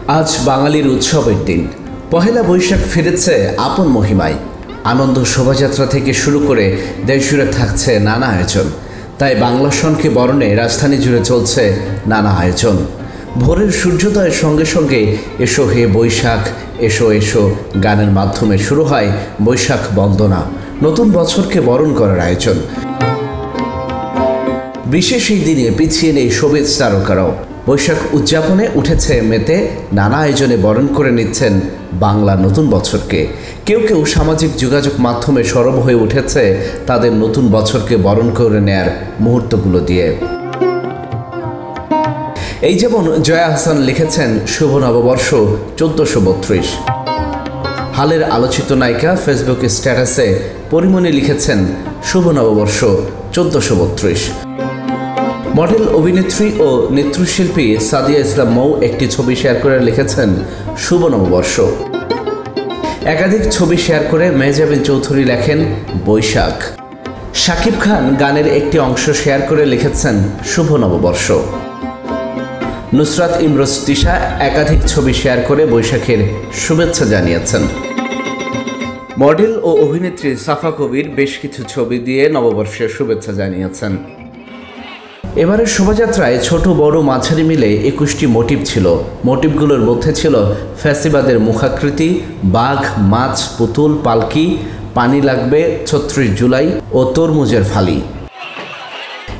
আজ বাঙালির উৎসবের দিন। পহেলা বৈশাখ ফিরেছে আপন মহিমায়। আনন্দ শোভাযাত্রা থেকে শুরু করে দেশজুড়ে থাকছে নানা আয়োজন। তাই বাংলা সনকে বরণে রাজধানী জুড়ে চলছে নানা আয়োজন। ভোরের সূর্যোদয়ের সঙ্গে সঙ্গে এসো হে বৈশাখ, এসো এসো গানের মাধ্যমে শুরু হয় বৈশাখ বন্দনা, নতুন বছরকে বরণ করার আয়োজন। বিশেষ এই দিনে পিছিয়ে নেই শোবিজ তারকারাও। বৈশাখ উদযাপনে উঠেছে মেতে, নানা আয়োজনে বরণ করে নিচ্ছেন বাংলা নতুন বছরকে। কেউ কেউ সামাজিক যোগাযোগ মাধ্যমে সরব হয়ে উঠেছে তাদের নতুন বছরকে বরণ করে নেয়ার মুহূর্তগুলো দিয়ে। এই যেমন জয়া আহসান লিখেছেন শুভ নববর্ষ 1432। হালের আলোচিত নায়িকা ফেসবুক স্ট্যাটাসে পরিমণি লিখেছেন শুভ নববর্ষ 1432। মডেল, অভিনেত্রী ও নৃত্যশিল্পী সাদিয়া ইসলাম মৌ একটি ছবি শেয়ার করে লিখেছেন শুভ নববর্ষ। একাধিক ছবি শেয়ার করে মেহজাবিন চৌধুরী লেখেন বৈশাখ। শাকিব খান গানের একটি অংশ শেয়ার করে লিখেছেন শুভ নববর্ষ। নুসরাত ইমরোজ তিশা একাধিক ছবি শেয়ার করে বৈশাখের শুভেচ্ছা জানিয়েছেন। মডেল ও অভিনেত্রী সাফা কবির বেশ কিছু ছবি দিয়ে নববর্ষের শুভেচ্ছা জানিয়েছেন। এবারের শোভাযাত্রায় ছোট বড় মাঝারি মিলে 21টি মোটিভ ছিল। মোটিভগুলোর মধ্যে ছিল ফ্যাসিবাদের মুখাকৃতি, বাঘ, মাছ, পুতুল, পালকি, পানি লাগবে, 36 জুলাই ও তরমুজের ফালি।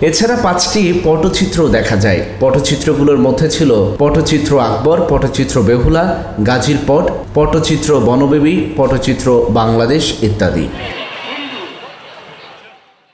এছাড়া 5টি পটচিত্রও দেখা যায়। পটচিত্রগুলোর মধ্যে ছিল পটচিত্র আকবর, পটচিত্র বেহুলা, গাজীর পট, পটচিত্র বনবেবী, পটচিত্র বাংলাদেশ ইত্যাদি।